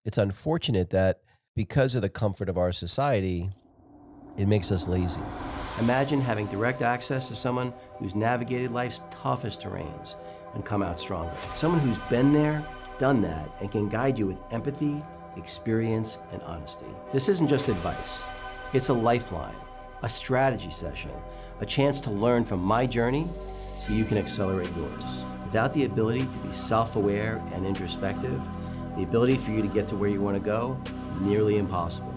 it's unfortunate that because of the comfort of our society, it makes us lazy. Imagine having direct access to someone who's navigated life's toughest terrains and come out stronger. Someone who's been there, done that, and can guide you with empathy, experience, and honesty. This isn't just advice. It's a lifeline, a strategy session, a chance to learn from my journey so you can accelerate yours. Without the ability to be self-aware and introspective, the ability for you to get to where you want to go, nearly impossible.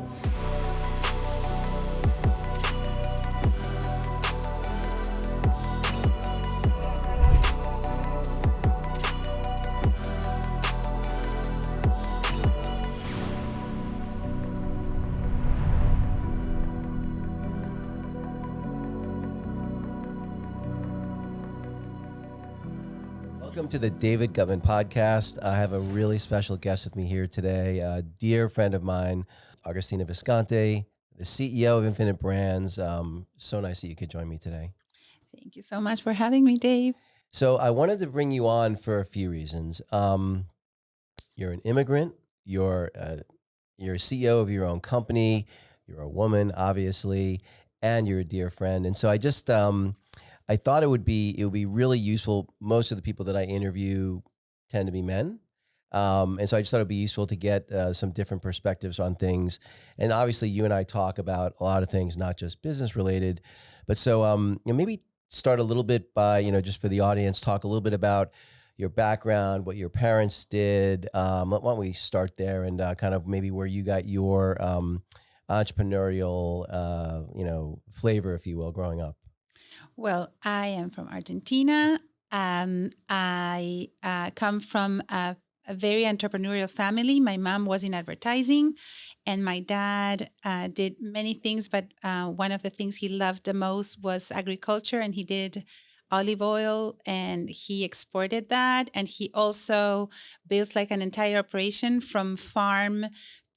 Welcome to the David Guttman podcast. I have a really special guest with me here today, a dear friend of mine, Agustina Visconti, the CEO of Infinite Brands. So nice that you could join me today. Thank you so much for having me, Dave. So I wanted to bring you on for a few reasons. You're an immigrant. You're a CEO of your own company. You're a woman, obviously, and you're a dear friend. And so I thought it would be really useful. Most of the people that I interview tend to be men. And so I just thought it'd be useful to get some different perspectives on things. And obviously you and I talk about a lot of things, not just business related, but so maybe start a little bit by, just for the audience, talk a little bit about your background, what your parents did. Why don't we start there and kind of maybe where you got your entrepreneurial, flavor, if you will, growing up. Well, I am from Argentina. I come from a very entrepreneurial family. My mom was in advertising, and my dad did many things, but one of the things he loved the most was agriculture, and he did olive oil, and he exported that. And he also built like an entire operation from farm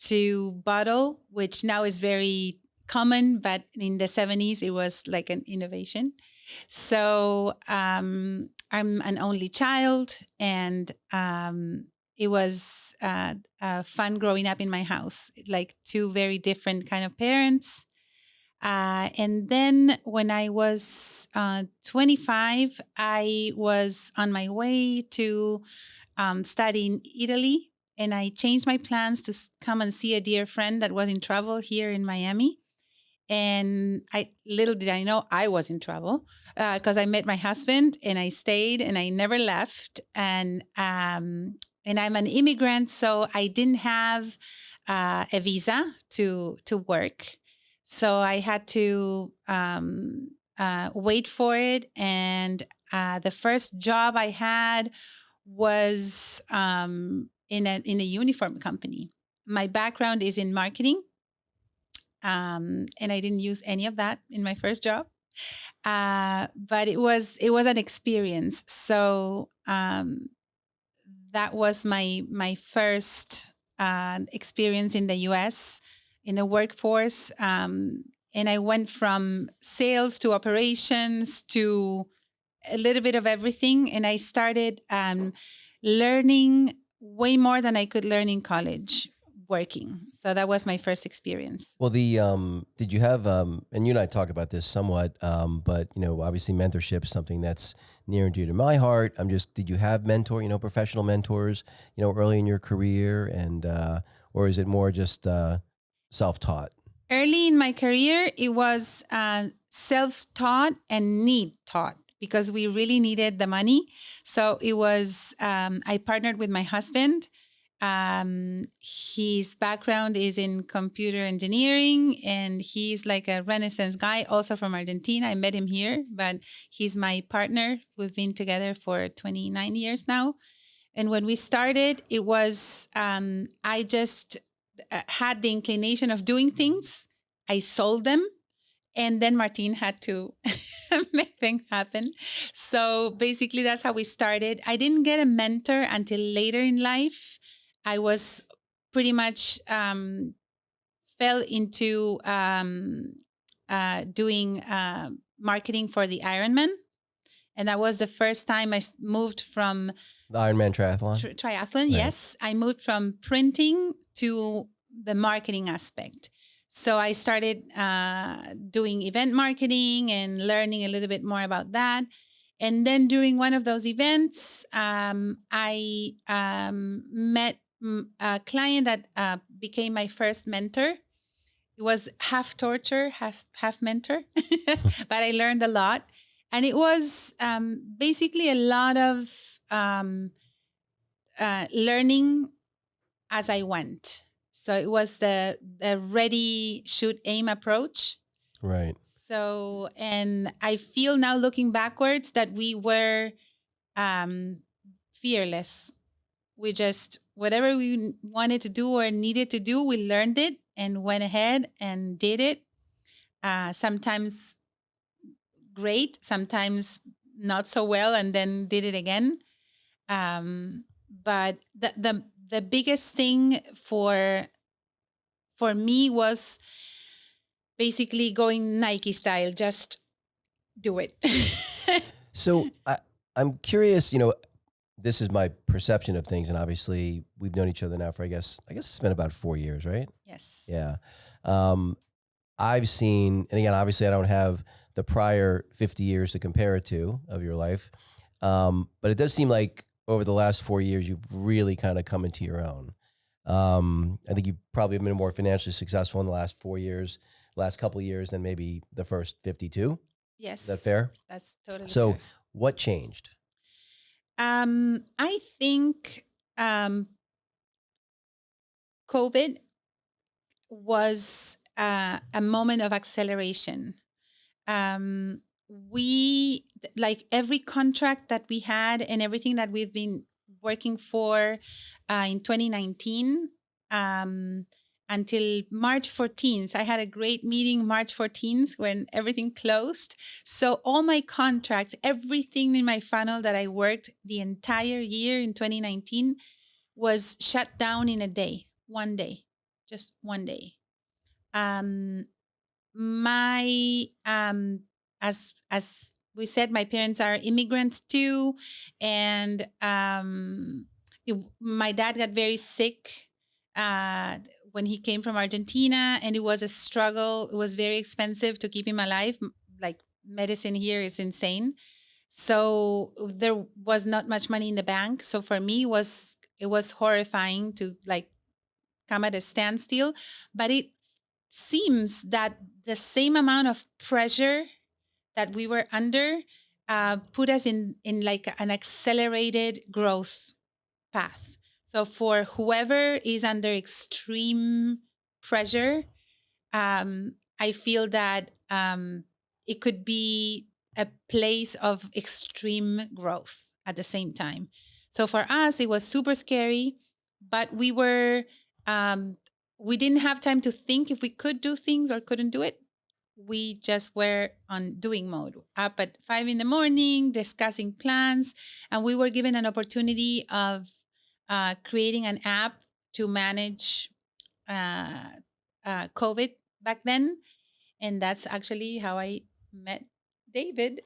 to bottle, which now is very common, but in the 70s, it was like an innovation. So I'm an only child, and it was fun growing up in my house, like two very different kind of parents. And then when I was 25, I was on my way to study in Italy, and I changed my plans to come and see a dear friend that was in trouble here in Miami. And little did I know I was in trouble because I met my husband and I stayed and I never left. And I'm an immigrant, so I didn't have a visa to work. So I had to wait for it. And the first job I had was in a uniform company. My background is in marketing. And I didn't use any of that in my first job, but it was an experience. So that was my first experience in the U.S. in the workforce, and I went from sales to operations to a little bit of everything, and I started learning way more than I could learn in college working. So that was my first experience. Well, did you have, and you and I talk about this somewhat, but, obviously mentorship is something that's near and dear to my heart. Did you have professional mentors, early in your career, and, or is it more just self-taught? Early in my career, it was self-taught and need-taught because we really needed the money. So it was, I partnered with my husband. His background is in computer engineering, and he's like a Renaissance guy, also from Argentina. I met him here, but he's my partner. We've been together for 29 years now. And when we started, it was, I just had the inclination of doing things. I sold them. And then Martin had to make things happen. So basically, that's how we started. I didn't get a mentor until later in life. I was pretty much fell into doing marketing for the Ironman. And that was the first time I moved from The Ironman triathlon. Triathlon, Right. yes. I moved from printing to the marketing aspect. So I started doing event marketing and learning a little bit more about that. And then during one of those events, I met a client that became my first mentor. It was half torture, half mentor, but I learned a lot. And it was basically a lot of learning as I went. So it was the ready, shoot, aim approach. Right. So, and I feel now looking backwards that we were fearless. We just, whatever we wanted to do or needed to do, we learned it and went ahead and did it. Sometimes great, sometimes not so well, and then did it again. But the biggest thing for me was basically going Nike style, just do it. So I'm curious, this is my perception of things, and obviously we've known each other now for I guess it's been about 4 years, right? Yes. Yeah. Um, I've seen, and again, obviously I don't have the prior 50 years to compare it to of your life. But it does seem like over the last 4 years, you've really kind of come into your own. I think you probably have been more financially successful in the last 4 years, last couple of years than maybe the first 52. Is that Yes, fair? that's totally So fair. what changed? I think COVID was a moment of acceleration. We, like every contract that we had and everything that we've been working for in 2019 um, until March 14th. I had a great meeting March 14th when everything closed. So all my contracts, everything in my funnel that I worked the entire year in 2019 was shut down in a day, one day, just one day. Um, my as we said, my parents are immigrants too, and my dad got very sick when he came from Argentina, and it was a struggle. It was very expensive to keep him alive. Like medicine here is insane, so there was not much money in the bank. So for me, it was horrifying to like come at a standstill, but it seems that the same amount of pressure that we were under put us in like an accelerated growth path. So for whoever is under extreme pressure, I feel that it could be a place of extreme growth at the same time. So for us, it was super scary, but um, we didn't have time to think if we could do things or couldn't do it. We just were on doing mode, up at 5 in the morning, discussing plans, and we were given an opportunity of creating an app to manage uh, COVID back then. And that's actually how I met David,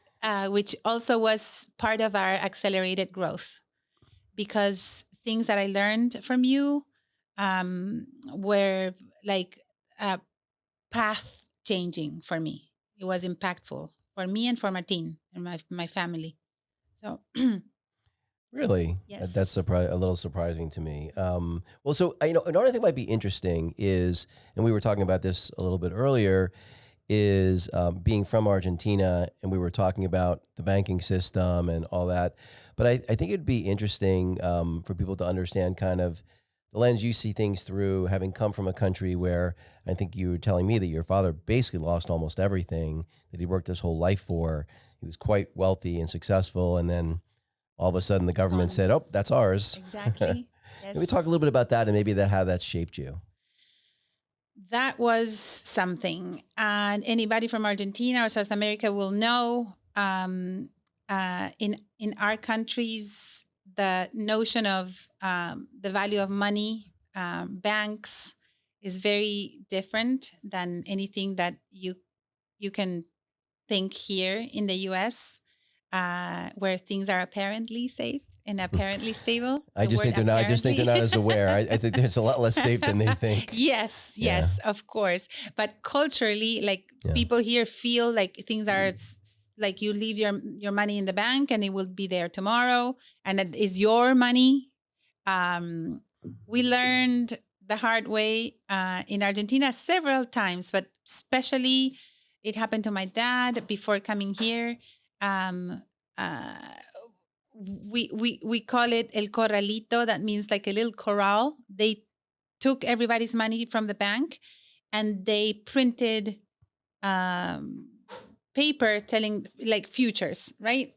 which also was part of our accelerated growth because things that I learned from you were like path changing for me. It was impactful for me and for Martin and my family. So, Really? That's yes. a little surprising to me. Well, so another thing might be interesting is, and we were talking about this a little bit earlier, is being from Argentina, and we were talking about the banking system and all that. But I think it'd be interesting for people to understand kind of the lens you see things through, having come from a country where I think you were telling me that your father basically lost almost everything that he worked his whole life for. He was quite wealthy and successful, and then all of a sudden the government Gone. said, "Oh, that's ours." Exactly. Maybe talk a Yes. little bit about that and maybe how that shaped you. That was something. And anybody from Argentina or South America will know in our countries, the notion of the value of money, banks, is very different than anything that you can think here in the U.S., where things are apparently safe and apparently stable. I The just word think they're not. I just think they're not as aware. I think there's a lot less safe than they think. Yes, Yeah. yes, of course. But culturally, like Yeah. people here feel like things are like you leave your money in the bank and it will be there tomorrow, and it is your money. We learned the hard way in Argentina several times, but especially it happened to my dad before coming here. Um, uh, we call it el corralito. That means like a little corral. They took everybody's money from the bank and they printed paper telling like futures, right?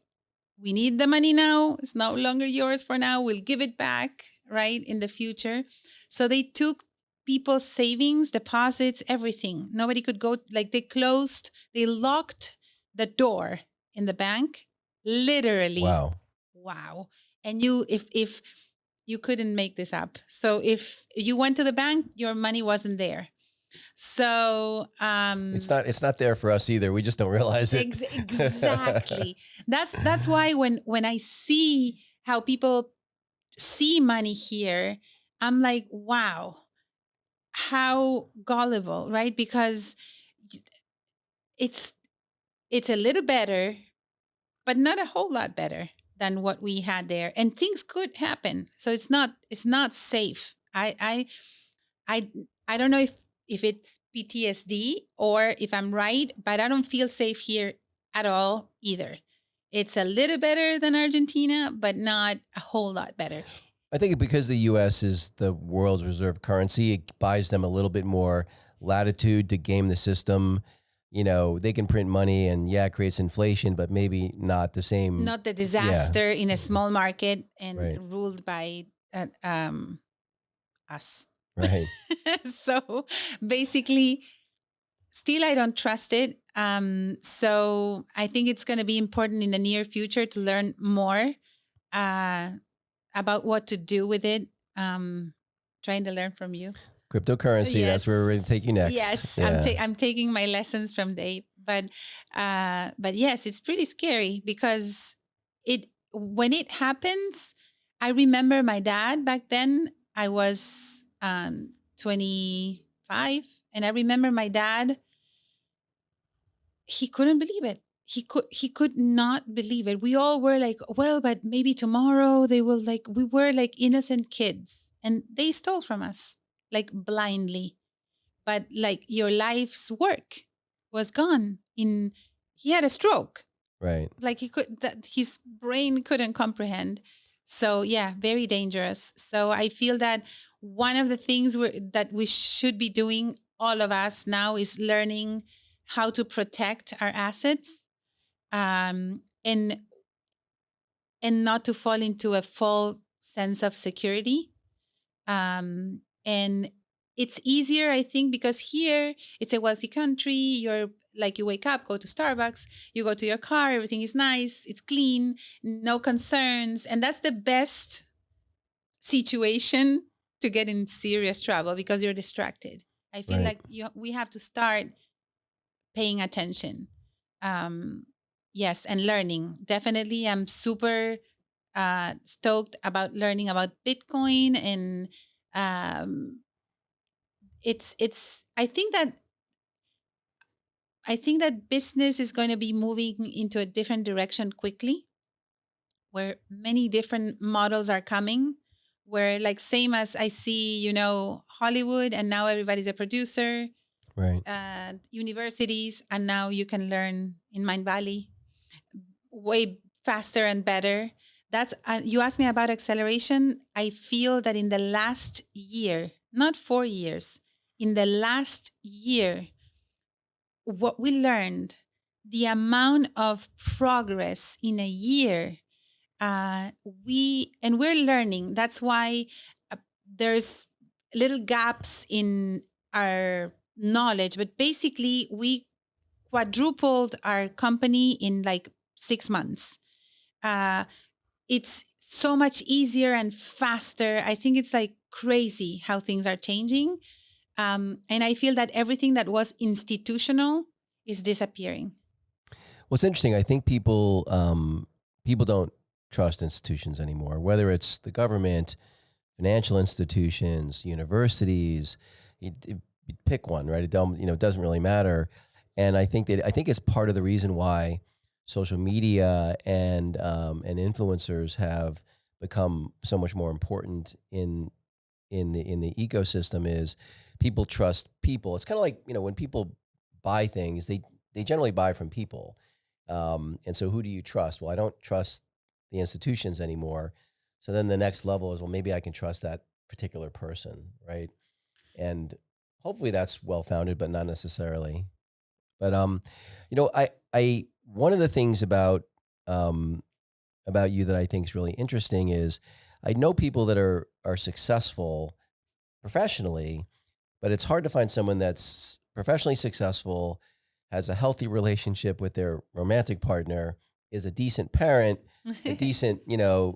We need the money now. It's no longer yours for now. We'll give it back, right, in the future. So they took people's savings, deposits, everything. Nobody could go, like they locked the door in the bank, literally. Wow. Wow. And if you couldn't make this up. So if you went to the bank, your money wasn't there. So It's not there for us either. We just don't realize it. Exactly. That's why when I see how people see money here, I'm like, wow, how gullible, right? Because it's a little better, but not a whole lot better than what we had there. And things could happen. So it's not safe. I don't know if it's PTSD or if I'm right, but I don't feel safe here at all either. It's a little better than Argentina, but not a whole lot better. I think because the U.S. is the world's reserve currency, it buys them a little bit more latitude to game the system. You know, they can print money and it creates inflation, but maybe not the same. Not the disaster in a small market and Right. ruled by us. Right. So basically, still, I don't trust it. So I think it's going to be important in the near future to learn more about what to do with it. Trying to learn from you. Cryptocurrency. Yes. That's where we're going to take you next. Yes, Yeah. I'm taking my lessons from Dave, but yes, it's pretty scary because when it happens, I remember my dad back then. I was 25, and I remember my dad. He couldn't believe it. He could not believe it. We all were like, well, but maybe tomorrow they will, like, we were like innocent kids and they stole from us like blindly. But like your life's work was gone. He had a stroke. Right. Like his brain couldn't comprehend. So yeah, very dangerous. So I feel that one of the things that we should be doing, all of us now, is learning how to protect our assets, and not to fall into a false sense of security. And it's easier, I think, because here it's a wealthy country. You're like, you wake up, go to Starbucks, you go to your car, everything is nice, it's clean, no concerns. And that's the best situation to get in serious trouble because you're distracted. I feel Right. like we have to start paying attention. Yes, and learning. Definitely, I'm super stoked about learning about Bitcoin, and it's. I think that business is going to be moving into a different direction quickly, where many different models are coming. Where, like, same as I see, Hollywood, and now everybody's a producer. Right. Universities, and now you can learn in Mind Valley way faster and better. That's you asked me about acceleration. I feel that in the last year, not 4 years, in the last year, what we learned, the amount of progress in a year, we're learning. That's why there's little gaps in our knowledge, but basically we quadrupled our company in like 6 months. It's so much easier and faster. I think it's like crazy how things are changing. And I feel that everything that was institutional is disappearing. Well, it's interesting. I think people don't trust institutions anymore, whether it's the government, financial institutions, universities. You pick one, right? It don't, it doesn't really matter. And I think it's part of the reason why social media and influencers have become so much more important in the ecosystem is people trust people. It's kind of like, when people buy things, they generally buy from people. And so who do you trust? Well, I don't trust the institutions anymore. So then the next level is, well, maybe I can trust that particular person, right? And hopefully that's well founded, but not necessarily. But I one of the things about you that I think is really interesting is I know people that are successful professionally, but it's hard to find someone that's professionally successful, has a healthy relationship with their romantic partner, is a decent parent, a decent,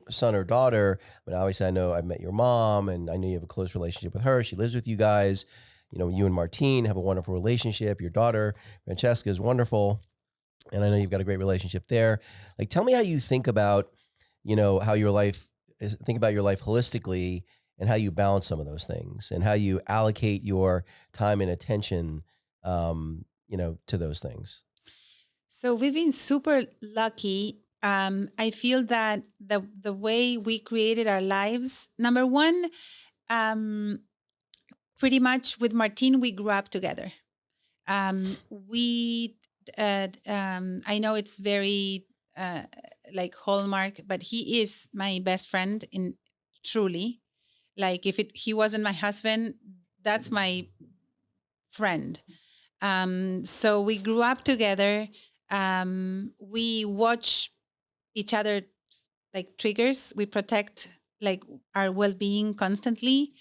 son or daughter. But obviously, I know I've met your mom, and I know you have a close relationship with her. She lives with you guys. You and Martine have a wonderful relationship. Your daughter, Francesca, is wonderful. And I know you've got a great relationship there. Like, tell me how you think about, how your life think about your life holistically and how you balance some of those things and how you allocate your time and attention, to those things. So we've been super lucky. I feel that the way we created our lives, number one, um, pretty much with Martine, we grew up together. We, I know it's very like hallmark, but he is my best friend in truly. Like if he wasn't my husband, that's my friend. So we grew up together. We watch each other like triggers. We protect like our well-being constantly.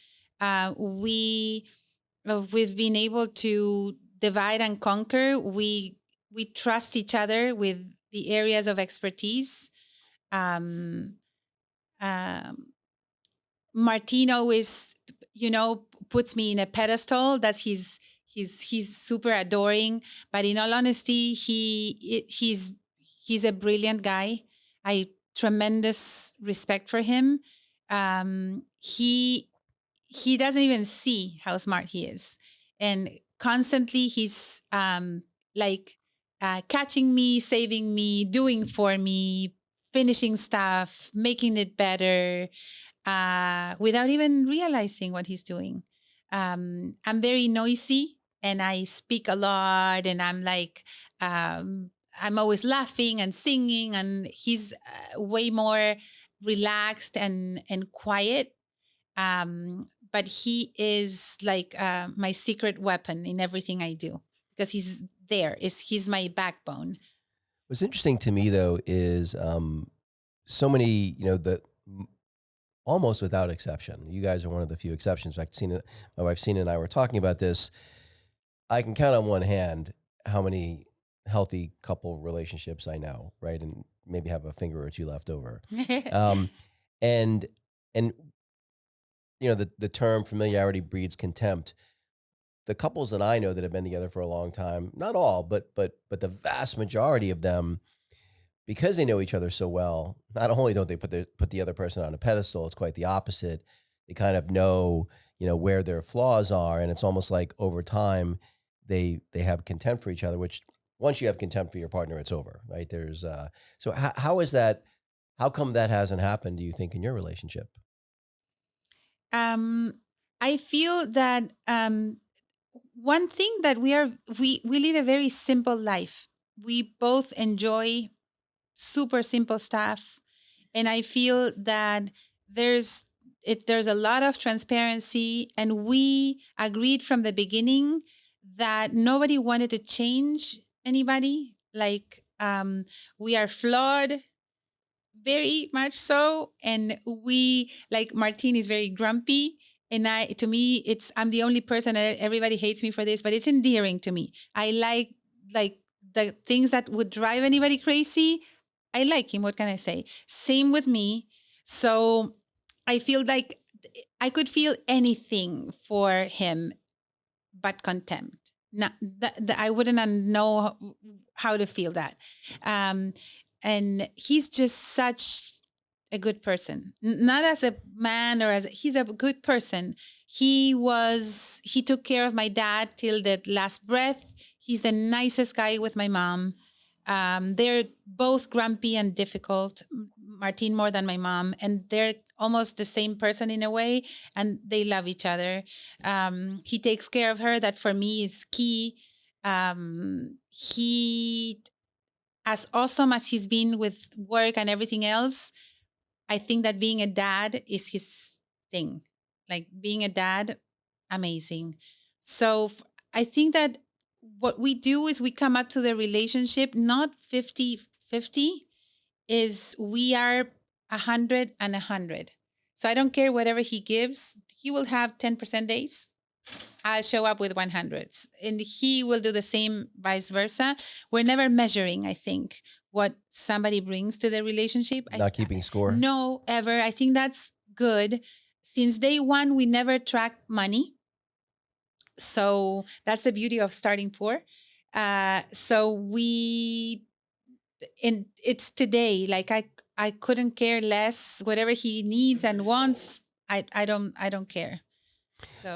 We've been able to divide and conquer. We trust each other with the areas of expertise. Um, um, Martine always, puts me in a pedestal. That's he's super adoring. But in all honesty, he's a brilliant guy. I tremendous respect for him. He doesn't even see how smart he is, and constantly he's like catching me, saving me, doing for me, finishing stuff, making it better without even realizing what he's doing. I'm very noisy and I speak a lot, and I'm always laughing and singing, and he's way more relaxed and quiet. But he is like my secret weapon in everything I do because he's there. He's my backbone. What's interesting to me though is so many, almost without exception. You guys are one of the few exceptions. In fact, my wife Cena and I were talking about this. I can count on one hand how many healthy couple relationships I know, right? And maybe have a finger or two left over. Um, and and the term familiarity breeds contempt. The couples that I know that have been together for a long time, not all, but the vast majority of them, because they know each other so well, not only don't they put the other person on a pedestal, it's quite the opposite. They kind of know, where their flaws are, and it's almost like over time they have contempt for each other. Which once you have contempt for your partner, it's over, right? There's so how is that? How come that hasn't happened? Do you think in your relationship? um, I feel that one thing that we lead a very simple life. We both enjoy super simple stuff, and I feel that there's a lot of transparency, and we agreed from the beginning that nobody wanted to change anybody. Like we are flawed, very much so, and we like Martine is very grumpy, and to me I'm the only person, and everybody hates me for this, but it's endearing to me. I like the things that would drive anybody crazy. I like him. What can I say? Same with me. So I feel like I could feel anything for him but contempt. Not that I wouldn't know how to feel that. Um, and he's just such. a good person, not as a man or as he's a good person. He took care of my dad till the last breath. He's the nicest guy with my mom. They're both grumpy and difficult. Martin more than my mom, and they're almost the same person in a way, and they love each other. He takes care of her. That for me is key. He, as awesome as he's been with work and everything else, I think that being a dad is his thing. Like being a dad, amazing. So I think that what we do is we come up to the relationship not 50-50, is we are 100 and 100. So I don't care whatever he gives, he will have 10% days. I'll show up with 100s, and he will do the same, vice versa. We're never measuring, I think, what somebody brings to the relationship. Not keeping score. No, ever. I think that's good. Since day one, we never track money. So that's the beauty of starting poor. So we, and it's today. Like I couldn't care less. Whatever he needs and wants, I don't care.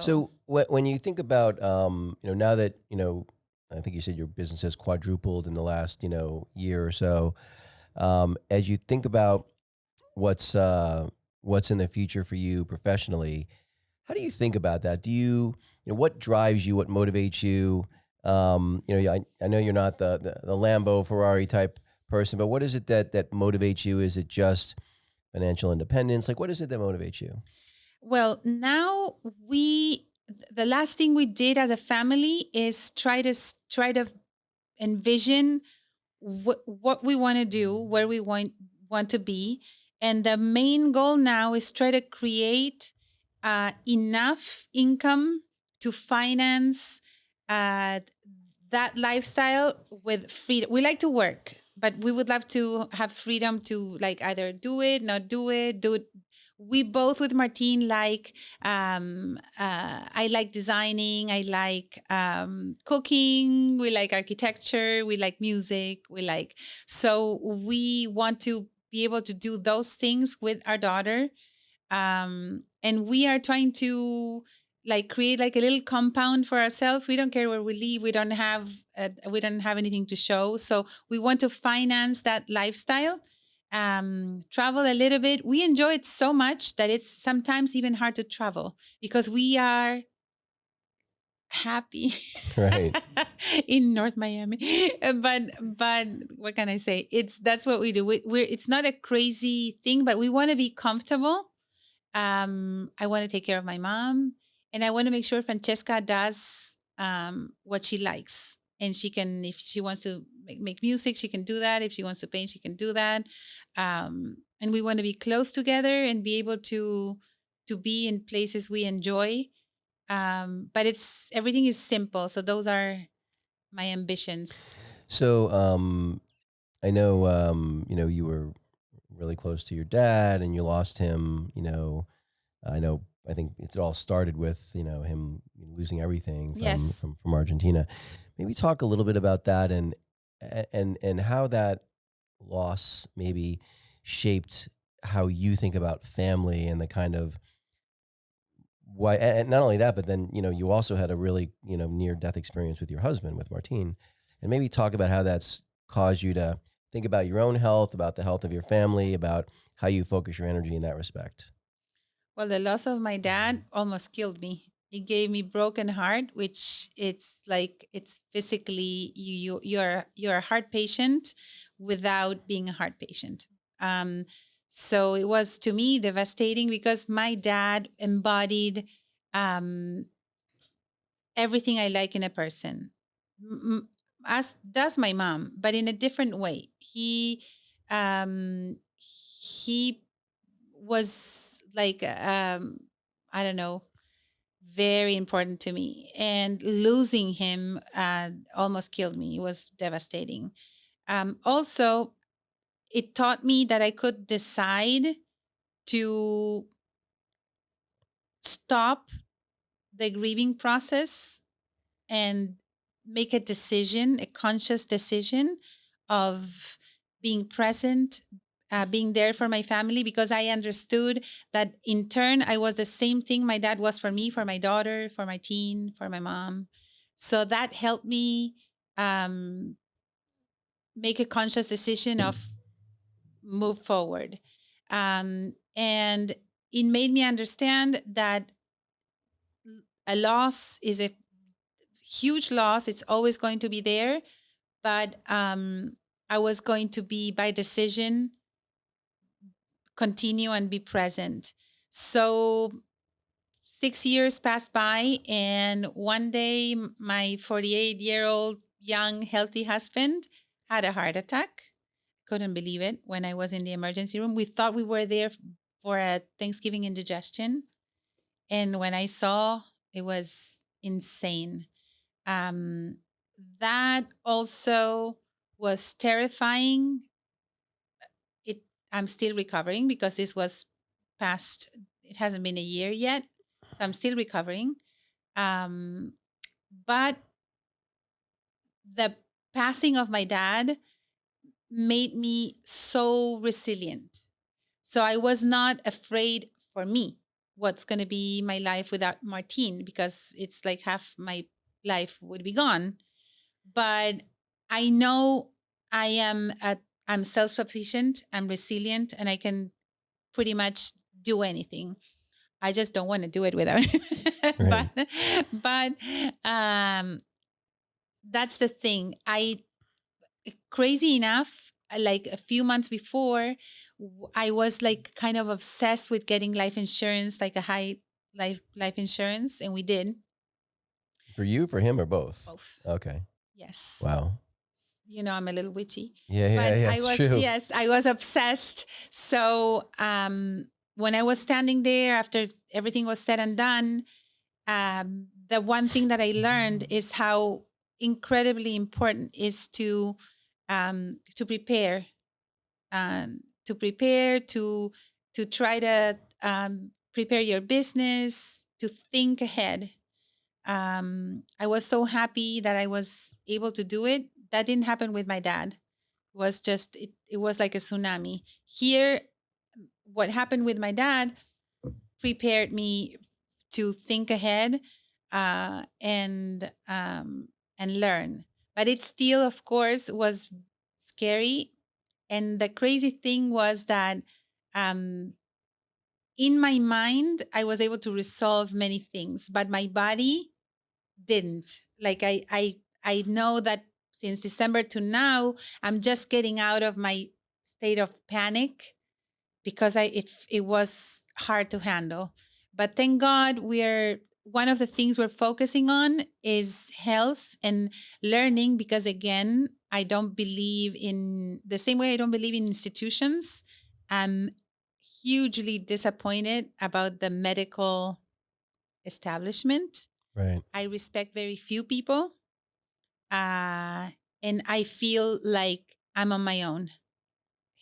So when you think about, now that, I think you said your business has quadrupled in the last, year or so, as you think about what's in the future for you professionally, how do you think about that? Do what drives you? What motivates you? I know you're not the Lambo Ferrari type person, but what is it that motivates you? Is it just financial independence? Like, what is it that motivates you? Well, now the last thing we did as a family is try to envision what we want to do, where we want to be, and the main goal now is try to create enough income to finance uh, that lifestyle with freedom. We like to work, but we would love to have freedom to like either do it, not do it, do it. We both with Martine like I like designing, I like cooking, we like architecture, we like music, so we want to be able to do those things with our daughter. And we are trying to like create like a little compound for ourselves. We don't care where we live. We don't have anything to show, so we want to finance that lifestyle. Travel a little bit. We enjoy it so much that it's sometimes even hard to travel because we are happy Right. in North Miami. But what can I say? That's what we do. It's not a crazy thing, but we want to be comfortable. I want to take care of my mom, and I want to make sure Francesca does what she likes. And she can, if she wants to make music, she can do that. If she wants to paint, she can do that. And we want to be close together and be able to be in places we enjoy. But everything is simple. So those are my ambitions. So I know you were really close to your dad, and you lost him. I think it all started with him losing everything from Yes. from Argentina. Maybe talk a little bit about that and how that loss maybe shaped how you think about family and the kind of why. And not only that, but then you also had a really near death experience with your husband, with Martine, and maybe talk about how that's caused you to think about your own health, about the health of your family, about how you focus your energy in that respect. Well, the loss of my dad almost killed me. It gave me broken heart, which it's like it's physically you're a heart patient without being a heart patient. Um, so it was to me devastating because my dad embodied um, everything I like in a person, as does my mom, but in a different way. He was like I don't know, very important to me, and losing him almost killed me. It was devastating. Also, it taught me that I could decide to stop the grieving process and make a conscious decision of being present, being there for my family, because I understood that in turn, I was the same thing my dad was for me, for my daughter, for my teen, for my mom. So that helped me make a conscious decision of move forward. And it made me understand that a loss is a huge loss. It's always going to be there. But I was going to be, by decision, continue and be present. So 6 years passed by, and one day my 48-year-old young, healthy husband had a heart attack. Couldn't believe it when I was in the emergency room. We thought we were there for a Thanksgiving indigestion. And when I saw, it was insane. That also was terrifying. I'm still recovering because this was past, it hasn't been a year yet. So I'm still recovering. But the passing of my dad made me so resilient. So I was not afraid for me what's going to be my life without Martine, because it's like half my life would be gone. But I know I'm self-sufficient, I'm resilient, and I can pretty much do anything. I just don't want to do it without Right. but that's the thing. Crazy enough, like a few months before, I was like kind of obsessed with getting life insurance, like a high life insurance, and we did For you, for him, or both? both. Okay. Yes. Wow. You know, I'm a little witchy. Yeah, But it's true. yes, I was obsessed. So when I was standing there after everything was said and done, the one thing that I learned is how incredibly important is to prepare, to prepare, to try to prepare your business, to think ahead. I was so happy that I was able to do it. That didn't happen with my dad. Was just it was like a tsunami. Here, what happened with my dad prepared me to think ahead, and learn. But it still, of course, was scary. And the crazy thing was that um, in my mind, I was able to resolve many things, but my body didn't. Like I know that since December to now, I'm just getting out of my state of panic, because it was hard to handle. But thank God, we're one of the things we're focusing on is health and learning, because again, I don't believe in the same way I don't believe in institutions. I'm hugely disappointed about the medical establishment. Right. I respect very few people, and I feel like I'm on my own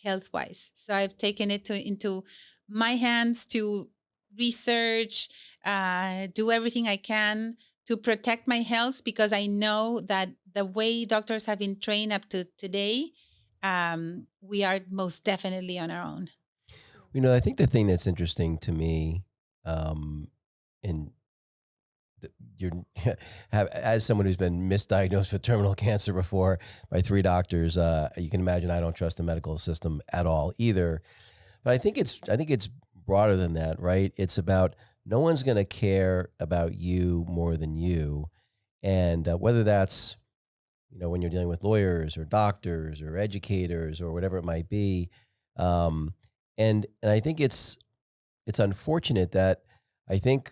health wise. So I've taken it into my hands to research, do everything I can to protect my health, because I know that the way doctors have been trained up to today, we are most definitely on our own. I think the thing that's interesting to me, um, in you're as someone who's been misdiagnosed with terminal cancer before by three doctors, you can imagine I don't trust the medical system at all either. But I think it's broader than that, right? It's about no one's going to care about you more than you, and whether that's when you're dealing with lawyers or doctors or educators or whatever it might be, um, and I think it's unfortunate that I think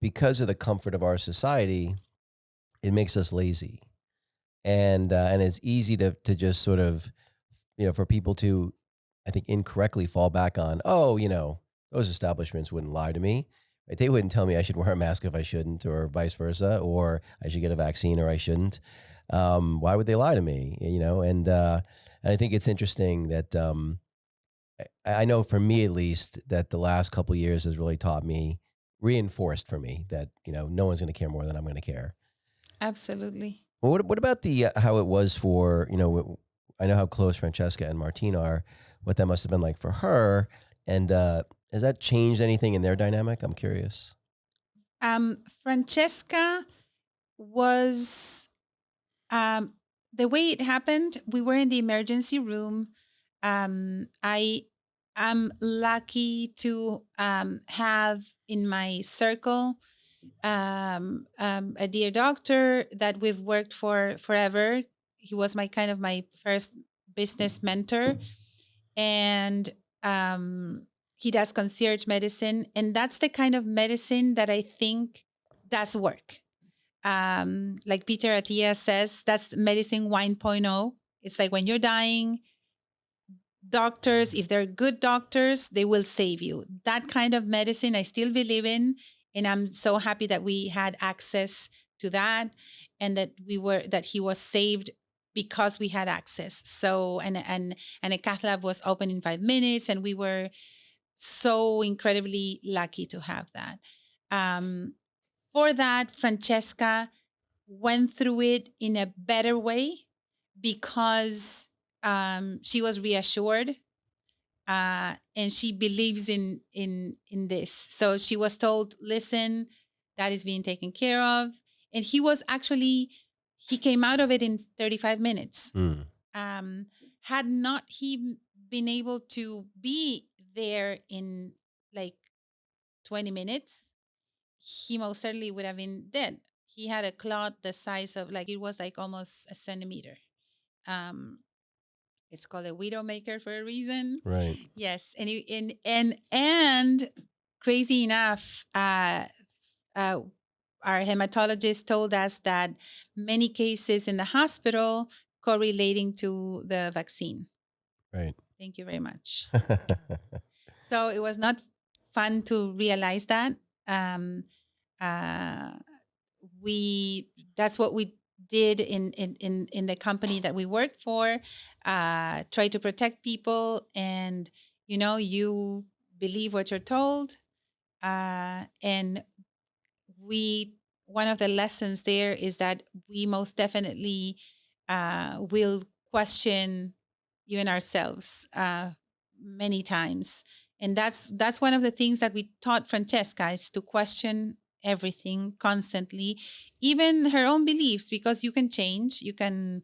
because of the comfort of our society, it makes us lazy, and it's easy to just sort of for people to, I think, incorrectly fall back on, oh, those establishments wouldn't lie to me. Right? They wouldn't tell me I should wear a mask if I shouldn't, or vice versa, or I should get a vaccine or I shouldn't. Why would they lie to me? And I think it's interesting that I know for me at least that the last couple of years has really taught me, reinforced for me that no one's going to care more than I'm going to care. Absolutely. Well, what about the how it was for I know how close Francesca and Martine are. what that must have been like for her. And has that changed anything in their dynamic? I'm curious. Francesca was the way it happened. We were in the emergency room. I am lucky to have in my circle a dear doctor that we've worked for forever. He was my first business mentor, and he does concierge medicine, and that's the kind of medicine that I think does work. Like Peter Attia says, that's medicine 1.0. It's like when you're dying, doctors, if they're good doctors, they will save you. That kind of medicine I still believe in. And I'm so happy that we had access to that, and that he was saved because we had access. So and a cath lab was open in 5 minutes, and we were so incredibly lucky to have that. For that, Francesca went through it in a better way because she was reassured, and she believes in this. So she was told, "Listen, that is being taken care of." And he came out of it in 35 minutes. Mm, Um, had not he been able to be there in like 20 minutes, he most certainly would have been dead. He had a clot the size of, like, it was like almost a centimeter. Um, it's called a widowmaker for a reason. right. Yes, and crazy enough, uh, our hematologist told us that many cases in the hospital correlating to the vaccine. Right. Thank you very much. So it was not fun to realize that. Um, uh, we That's what we did in the company that we worked for. Try to protect people, and you believe what you're told. And we one of the lessons there is that we most definitely will question even ourselves many times. And that's one of the things that we taught Francesca, is to question everything constantly, even her own beliefs, because you can change, you can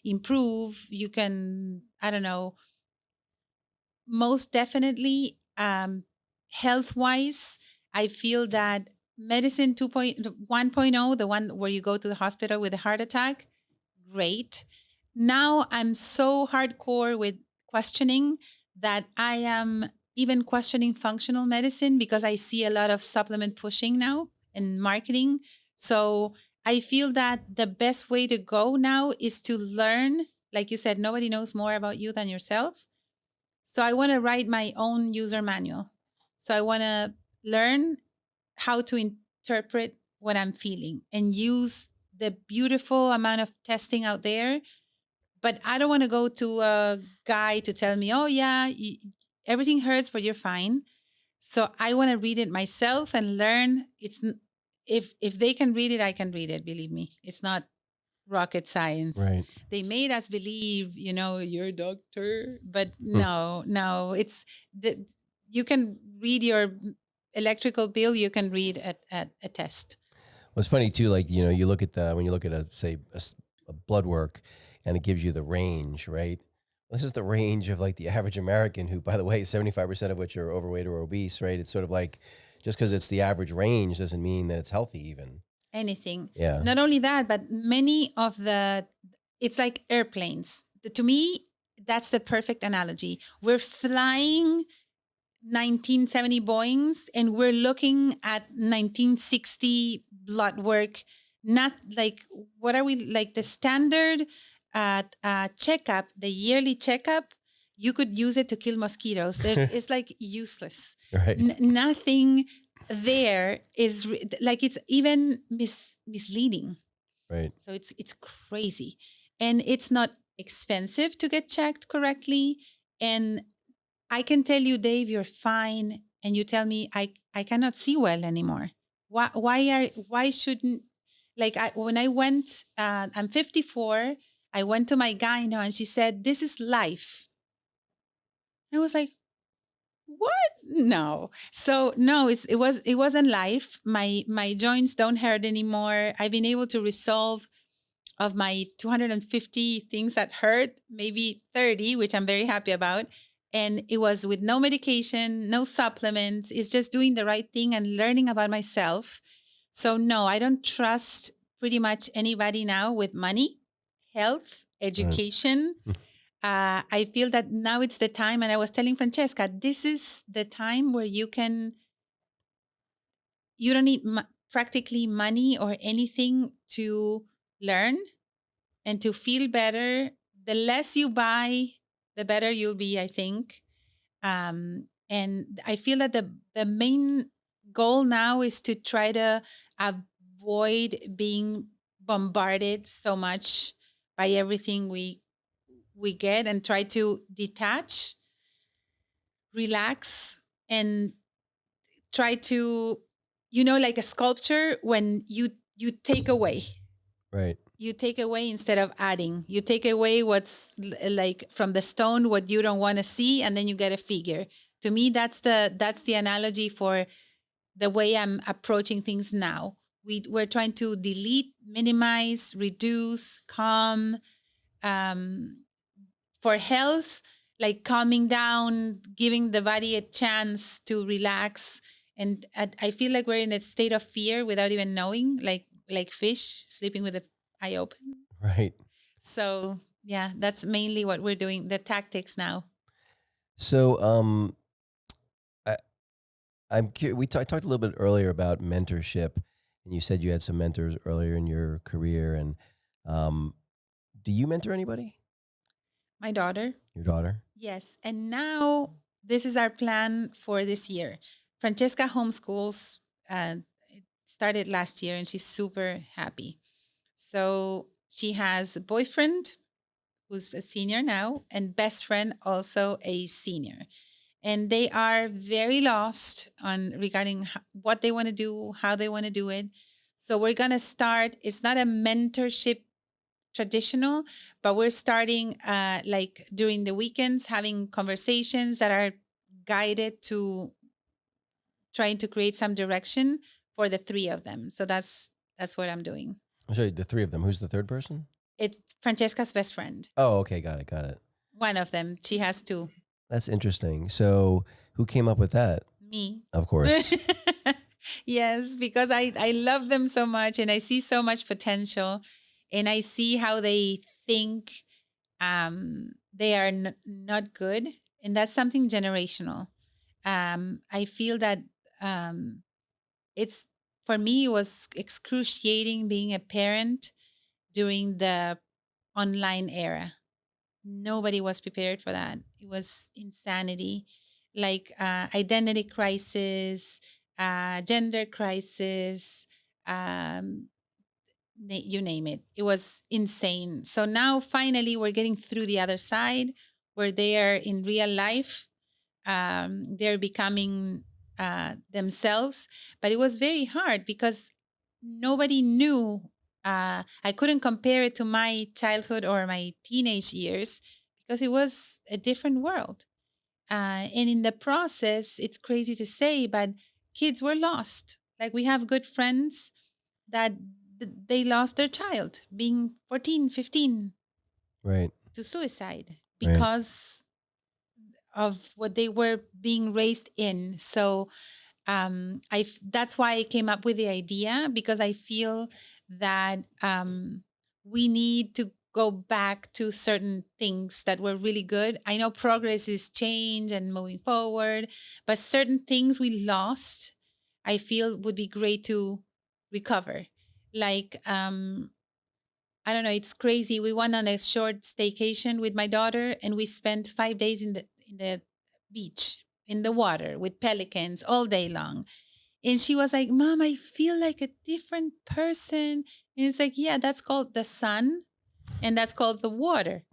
improve, you can, I don't know, most definitely, health wise, I feel that medicine 2.1.0, the one where you go to the hospital with a heart attack, great. Now I'm so hardcore with questioning that I am even questioning functional medicine, because I see a lot of supplement pushing now and marketing. So I feel that the best way to go now is to learn. Like you said, nobody knows more about you than yourself. So I want to write my own user manual. So I want to learn how to interpret what I'm feeling and use the beautiful amount of testing out there. But I don't want to go to a guy to tell me, "Oh yeah, everything hurts, but you're fine." So I want to read it myself and learn. If they can read it, I can read it. Believe me, it's not rocket science. Right. They made us believe, you're a doctor, but Hmm. no, it's you can read your electrical bill, you can read at a test. Well, it's funny too. Like you look at when you look at a blood work, and it gives you the range, right? This is the range of like the average American, who, by the way, 75% of which are overweight or obese, right? It's sort of like, just because it's the average range doesn't mean that it's healthy, even. Anything. Yeah. Not only that, but many of it's like airplanes. To me, that's the perfect analogy. We're flying 1970 Boeings, and we're looking at 1960 blood work. Not like, what are we, like the standard checkup, the yearly checkup, you could use it to kill mosquitoes. It's like useless. Right. Nothing there is like, it's even misleading. Right. So it's crazy, and it's not expensive to get checked correctly. And I can tell you, Dave, you're fine, and you tell me I cannot see well anymore. Why shouldn't, like, when I went, I'm 54. I went to my gyno, and she said, "This is life. I was like, what? No. So no, it wasn't life. My joints don't hurt anymore. I've been able to resolve of my 250 things that hurt, maybe 30, which I'm very happy about. And it was with no medication, no supplements. It's just doing the right thing and learning about myself. So, no, I don't trust pretty much anybody now with money, health, Right. education. I feel that now it's the time. And I was telling Francesca, this is the time where you don't need practically money or anything to learn and to feel better. The less you buy, the better you'll be, I think. And I feel that the main goal now is to try to avoid being bombarded so much by everything we get, and try to detach, relax, and try to, like a sculpture, when you take away, Right. instead of adding. You take away what's like from the stone, what you don't want to see, and then you get a figure. To me, that's the analogy for the way I'm approaching things now. We're trying to delete, minimize, reduce, calm. For health, like calming down, giving the body a chance to relax. And I feel like we're in a state of fear without even knowing, like fish sleeping with the eye open. Right. So yeah, that's mainly what we're doing, the tactics now. So, I, I'm curious. Talked a little bit earlier about mentorship, and you said you had some mentors earlier in your career. And um, do you mentor anybody? My daughter. Your daughter? Yes. And now this is our plan for this year. Francesca homeschools, it started last year, and she's super happy. So she has a boyfriend who's a senior now, and best friend also a senior. And they are very lost on regarding what they want to do, how they want to do it. So we're gonna start. It's not a mentorship traditional, but we're starting like during the weekends, having conversations that are guided to trying to create some direction for the three of them. So that's what I'm doing. I'll show you the three of them. Who's the third person? It's Francesca's best friend. Oh, okay. Got it. Got it. One of them. She has two. That's interesting. So, who came up with that? Me. Of course. Yes, because I love them so much, and I see so much potential, and I see how they think. They are not good, and that's something generational. I feel that um, it's for me, it was excruciating being a parent during the online era. Nobody was prepared for that. It was insanity, like identity crisis, gender crisis, um, you name it. It was insane. So now finally we're getting through the other side, where they are in real life. They're becoming themselves. But it was very hard because nobody knew. I couldn't compare it to my childhood or my teenage years, because it was a different world. And in the process, it's crazy to say, but kids were lost. Like, we have good friends that they lost their child being 14, 15 Right. to suicide Right. because of what they were being raised in. So that's why I came up with the idea, because I feel that we need to go back to certain things that were really good. I know progress is change and moving forward, but certain things we lost, I feel would be great to recover. Like, I don't know, it's crazy. We went on a short staycation with my daughter, and we spent 5 days in the beach, in the water, with pelicans all day long. And she was like, "Mom, I feel like a different person." And it's like, yeah, that's called the sun, and that's called the water.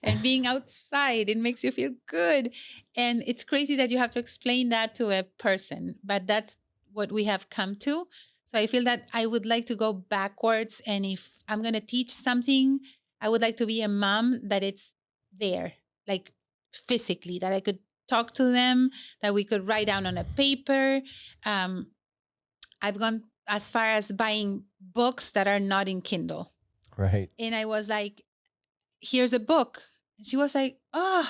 And being outside, it makes you feel good. And it's crazy that you have to explain that to a person, but that's what we have come to. So I feel that I would like to go backwards. And if I'm going to teach something, I would like to be a mom that it's there, like physically, that I could talk to them, that we could write down on a paper. Um, I've gone as far as buying books that are not in Kindle. Right. And I was like, here's a book. And she was like, oh,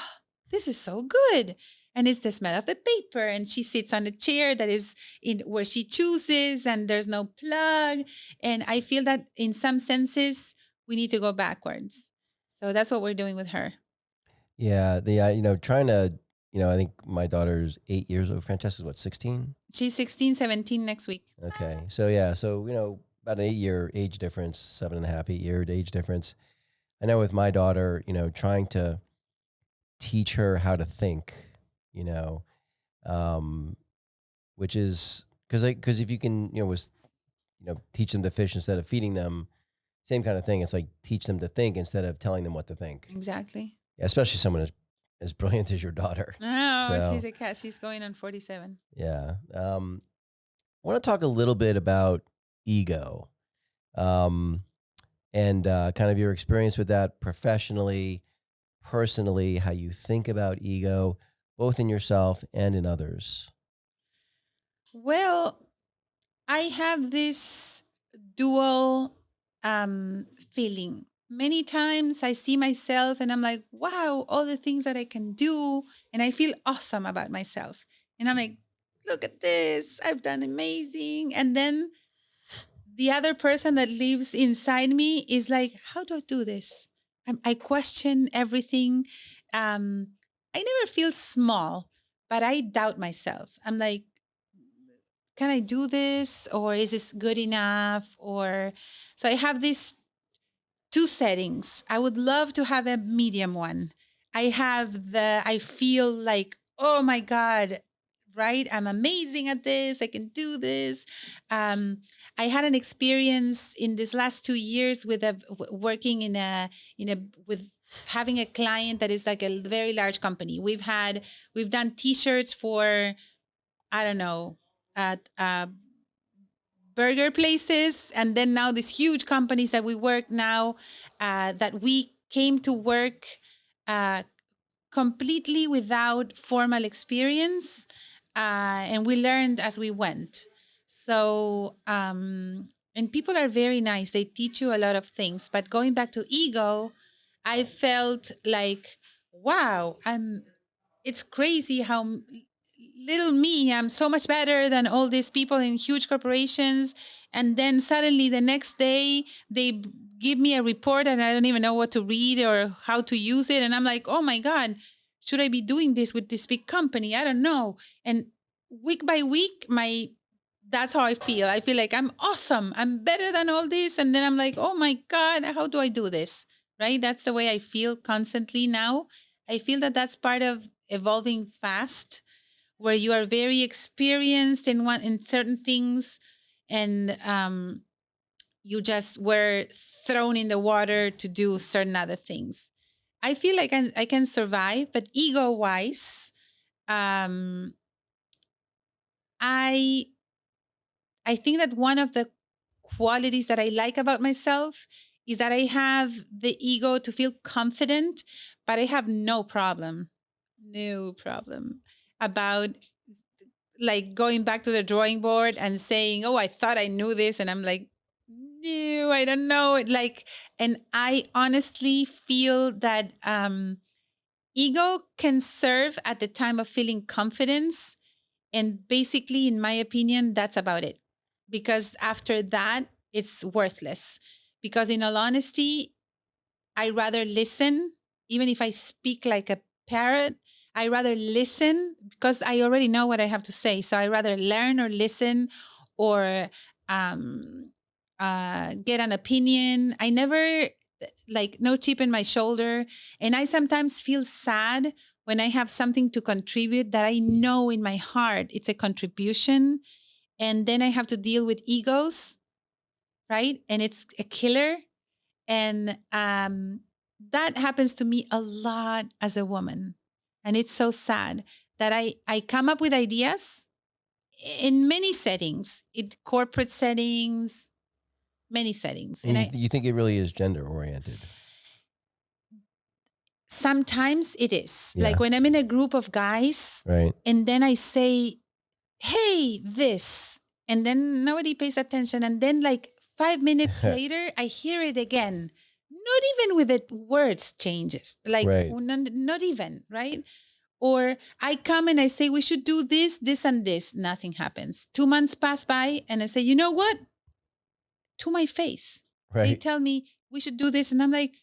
this is so good. And it's the smell of the paper. And she sits on a chair that is in where she chooses, and there's no plug. And I feel that in some senses, we need to go backwards. So that's what we're doing with her. Yeah. Trying to, I think my daughter's 8 years old. Francesca's what, 16? She's 16, 17 next week. Okay. So, yeah. So, about an 8 year age difference, 7.5, 8 year age difference. I know with my daughter, trying to teach her how to think, you know, um, which is because if you can, teach them to fish instead of feeding them, same kind of thing. It's like teach them to think instead of telling them what to think. Exactly. Yeah, especially someone as brilliant as your daughter. Oh, So, she's a cat. She's going on 47. yeah. I want to talk a little bit about ego, um, and kind of your experience with that professionally, personally, how you think about ego, both in yourself and in others. Well, I have this dual feeling. Many times I see myself and I'm like, wow, all the things that I can do. And I feel awesome about myself. And I'm like, look at this. I've done amazing. And then the other person that lives inside me is like, how do I do this? I question everything. I never feel small, but I doubt myself. I'm like, can I do this? Or is this good enough? Or so I have these two settings. I would love to have a medium one. I feel like, oh my God, right? I'm amazing at this. I can do this. Um, I had an experience in this last 2 years with working with having a client that is like a very large company. We've done t-shirts for, I don't know, at burger places, and then now these huge companies that we work now, that we came to work uh, completely without formal experience, and we learned as we went. So and people are very nice, they teach you a lot of things. But going back to ego, I felt like, wow, it's crazy how little me, I'm so much better than all these people in huge corporations. And then suddenly the next day they give me a report and I don't even know what to read or how to use it. And I'm like, oh my God, should I be doing this with this big company? I don't know. And week by week, that's how I feel. I feel like I'm awesome. I'm better than all this. And then I'm like, oh my God, how do I do this? Right? That's the way I feel constantly now. I feel that that's part of evolving fast, where you are very experienced in certain things, and you just were thrown in the water to do certain other things. I feel like I can survive, but ego wise, um, I I think that one of the qualities that I like about myself is that I have the ego to feel confident, but I have no problem about like going back to the drawing board and saying, "Oh, I thought I knew this," and I'm like, "No, I don't know." Like, and I honestly feel that ego can serve at the time of feeling confidence, and basically, in my opinion, that's about it. Because after that, it's worthless. Because in all honesty, I rather listen, even if I speak like a parrot. I rather listen because I already know what I have to say. So I rather learn or listen, or um, get an opinion. I never like no chip in my shoulder, and I sometimes feel sad when I have something to contribute that I know in my heart it's a contribution, and then I have to deal with egos, right? And it's a killer, and that happens to me a lot as a woman. And it's so sad that I come up with ideas in many settings, in corporate settings, many settings. And And you think it really is gender oriented? sometimes it is. Yeah. Like when I'm in a group of guys Right. and then I say, hey, this, and then nobody pays attention. And then like 5 minutes later, I hear it again. Not even with the words changes, like Right. not even, right? Or I come and I say, we should do this, this, and this. Nothing happens. 2 months pass by and I say, you know what? To my face. They Right. tell me we should do this. And I'm like,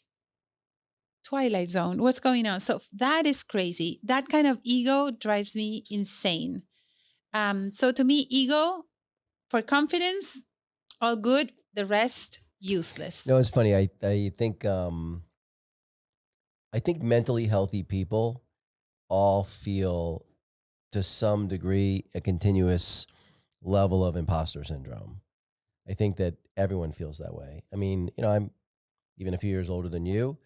Twilight Zone, what's going on? So that is crazy. That kind of ego drives me insane. So to me, ego for confidence, all good. The rest, useless. No, it's funny. I think mentally healthy people all feel to some degree a continuous level of imposter syndrome. I think that everyone feels that way. I mean, I'm even a few years older than you,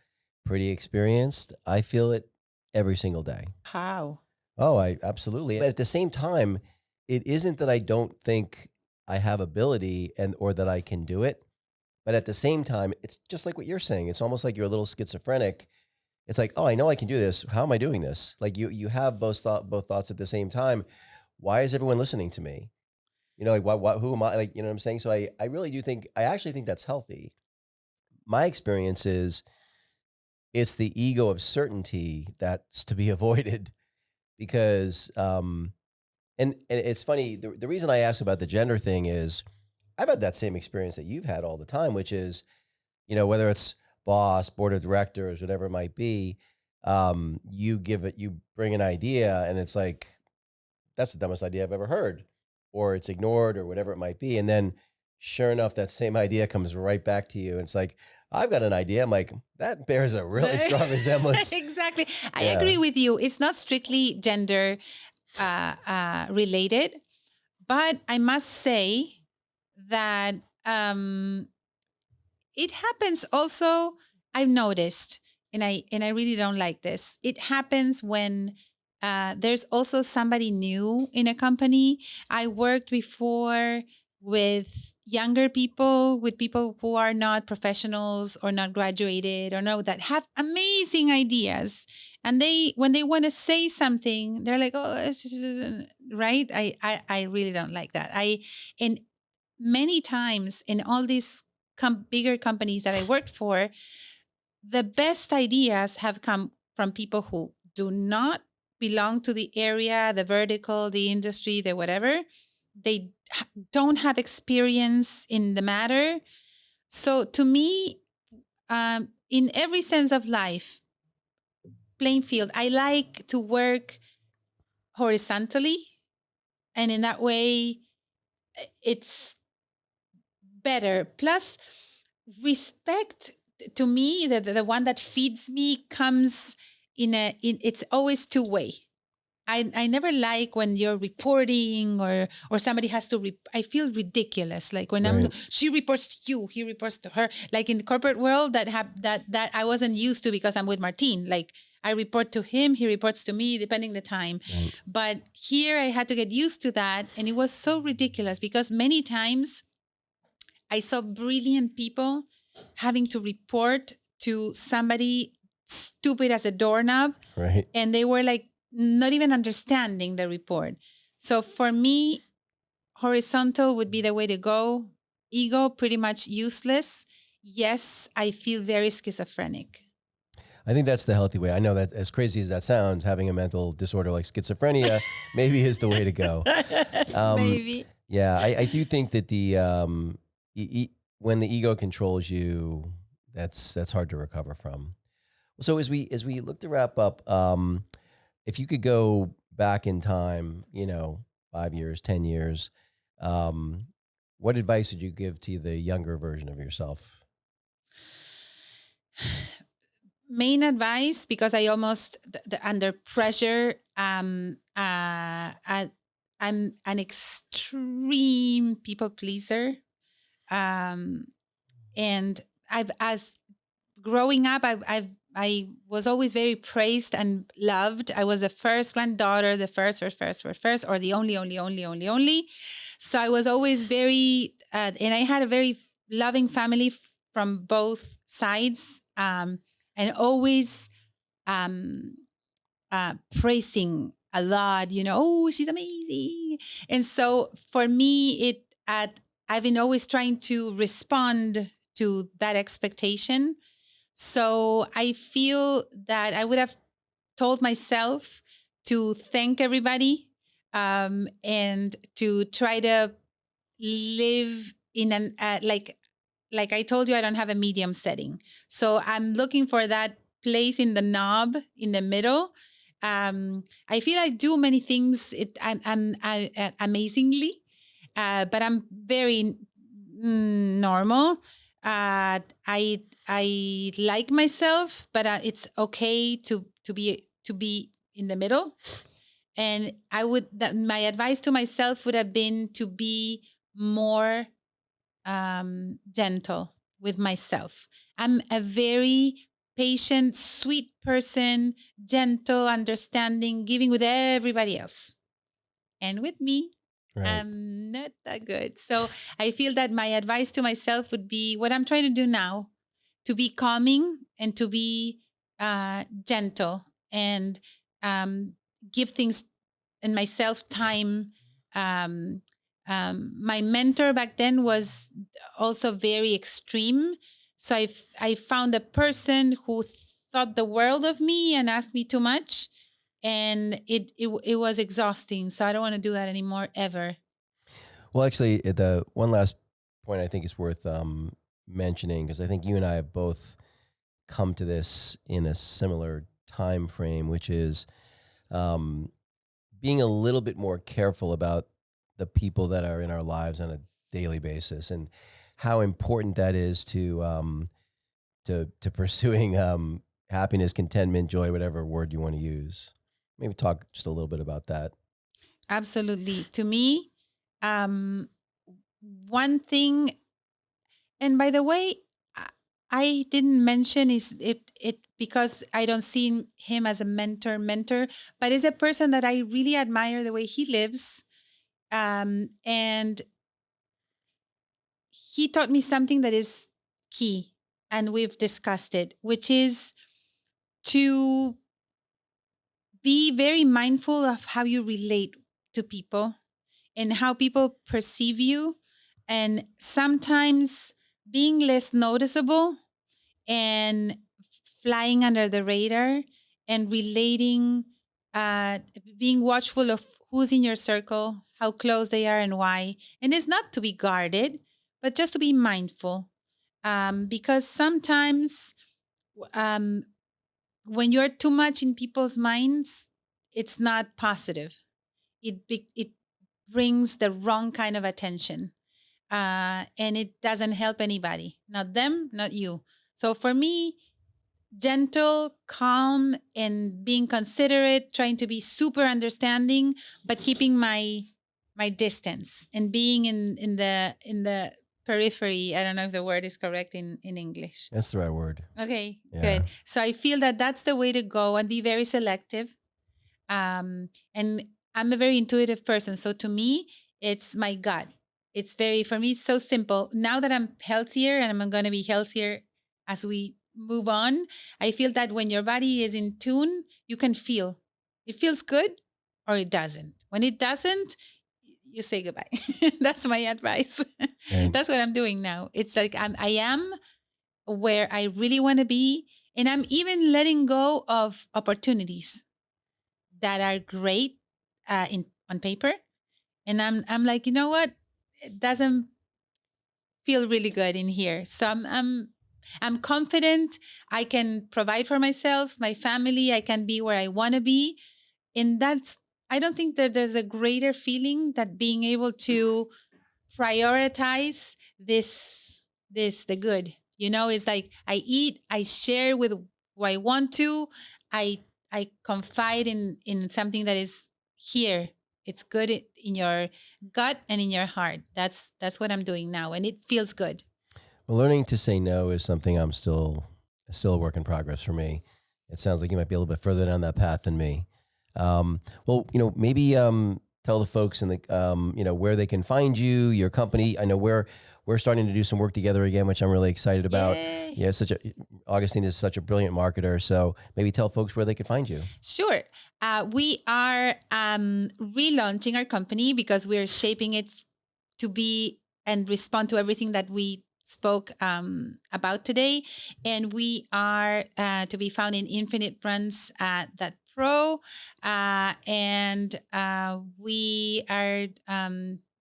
pretty experienced. I feel it every single day. How? Oh, I absolutely. But at the same time, it isn't that I don't think I have ability and or that I can do it. But at the same time, it's just like what you're saying. It's almost like you're a little schizophrenic. It's like, oh, I know I can do this. How am I doing this? Like you have both thoughts at the same time. Why is everyone listening to me? Like what who am I? Like, you know what I'm saying? So I really do think I actually think that's healthy. My experience is it's the ego of certainty that's to be avoided because and it's funny, the reason I asked about the gender thing is I've had that same experience that you've had all the time, which is, whether it's boss, board of directors, whatever it might be, you bring an idea and it's like, that's the dumbest idea I've ever heard, or it's ignored or whatever it might be. And then sure enough, that same idea comes right back to you. And it's like, I've got an idea. I'm like, that bears a really strong resemblance. Exactly. I Yeah. agree with you. It's not strictly gender related, but I must say that it happens also. I've noticed, and I really don't like this. It happens when there's also somebody new in a company. I worked before with younger people, with people who are not professionals or not graduated or no, that have amazing ideas. And when they want to say something, they're like, oh, right. I really don't like that. And many times in all these bigger companies that I worked for, the best ideas have come from people who do not belong to the area, the vertical, the industry, the whatever. They don't have experience in the matter. So to me, in every sense of life, playing field, I like to work horizontally. And in that way, it's better. Plus, respect to me, the one that feeds me comes in it's always two way. I never like when you're reporting or somebody has to I feel ridiculous like when Right. she reports to you, he reports to her, like in the corporate world that I wasn't used to because I'm with Martin. Like I report to him, he reports to me depending the time. Right. But here I had to get used to that, and it was so ridiculous because many times I saw brilliant people having to report to somebody stupid as a doorknob, Right. and they were like not even understanding the report. So for me, horizontal would be the way to go. Ego, pretty much useless. Yes, I feel very schizophrenic. I think that's the healthy way. I know that as crazy as that sounds, having a mental disorder like schizophrenia maybe is the way to go. Maybe. Yeah, I do think that when the ego controls you, that's hard to recover from. So as we look to wrap up, if you could go back in time, 5 years, 10 years, what advice would you give to the younger version of yourself? Main advice, because I almost under pressure, I'm an extreme people pleaser, and I've as growing up, I was always very praised and loved. I was the first granddaughter, the first, or the only. So I was always very, and I had a very loving family from both sides, and always um, praising a lot, oh, she's amazing. And so for me, I've been always trying to respond to that expectation. So I feel that I would have told myself to thank everybody, and to try to live in an like I told you, I don't have a medium setting. So I'm looking for that place in the knob in the middle. I feel I do many things amazingly, but I'm very normal. I like myself, but it's okay to be in the middle. And my advice to myself would have been to be more gentle with myself. I'm a very patient, sweet person, gentle, understanding, giving with everybody else. And with me, Right. I'm not that good. So I feel that my advice to myself would be what I'm trying to do now, to be calming and to be gentle, and give things and myself time. Um, my mentor back then was also very extreme. So I found a person who thought the world of me and asked me too much. And it was exhausting. So I don't want to do that anymore, ever. Well, actually, the one last point I think is worth mentioning, because I think you and I have both come to this in a similar time frame, which is um, being a little bit more careful about the people that are in our lives on a daily basis, and how important that is to pursuing happiness, contentment, joy, whatever word you want to use. Maybe talk just a little bit about that. Absolutely. To me, um, one thing, and by the way, I didn't mention is it because I don't see him as a mentor, but is a person that I really admire the way he lives. And he taught me something that is key, and we've discussed it, which is to be very mindful of how you relate to people and how people perceive you. And sometimes being less noticeable and flying under the radar and relating, uh, being watchful of who's in your circle, how close they are, and why. And it's not to be guarded, but just to be mindful. Because sometimes, um, when you're too much in people's minds, it's not positive. It brings the wrong kind of attention, and it doesn't help anybody, not them, not you. So for me, gentle, calm, and being considerate, trying to be super understanding, but keeping my distance and being in the periphery. I don't know if the word is correct in English. That's the right word. Okay, Yeah. good. So I feel that that's the way to go, and be very selective. And I'm a very intuitive person. So to me, it's my gut. It's very, for me, it's so simple. Now that I'm healthier and I'm going to be healthier as we move on, I feel that when your body is in tune, you can feel it feels good or it doesn't. When it doesn't, you say goodbye. That's my advice. Right. That's what I'm doing now. It's like I am where I really want to be. And I'm even letting go of opportunities that are great, in on paper, and I'm like, you know what? It doesn't feel really good in here. So I'm confident I can provide for myself, my family. I can be where I want to be, and that's. I don't think that there's a greater feeling that being able to prioritize this the good. It's like I eat, I share with who I want to. I confide in something that is here. It's good in your gut and in your heart. That's what I'm doing now, and it feels good. Well, learning to say no is something I'm still a work in progress for me. It sounds like you might be a little bit further down that path than me. Well, maybe tell the folks in the where they can find you, your company. I know we're starting to do some work together again, which I'm really excited about. Yay. Yeah, Augustine is such a brilliant marketer. So maybe tell folks where they can find you. Sure. We are relaunching our company because we're shaping it to be and respond to everything that we spoke about today. And we are to be found in infinitebrands.pro. And we are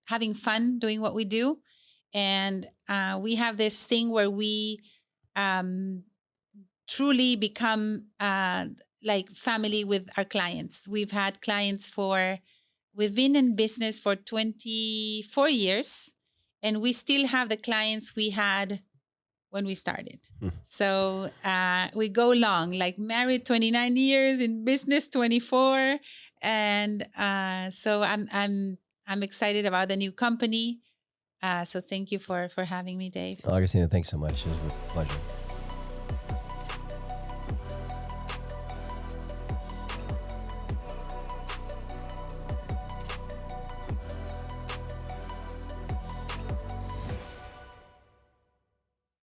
having fun doing what we do. And we have this thing where we truly become like family with our clients. We've had clients we've been in business for 24 years, and we still have the clients we had when we started. So we go long, like married 29 years, in business 24. And so I'm excited about the new company. So thank you for having me, Dave. Augustina, thanks so much. It was a pleasure.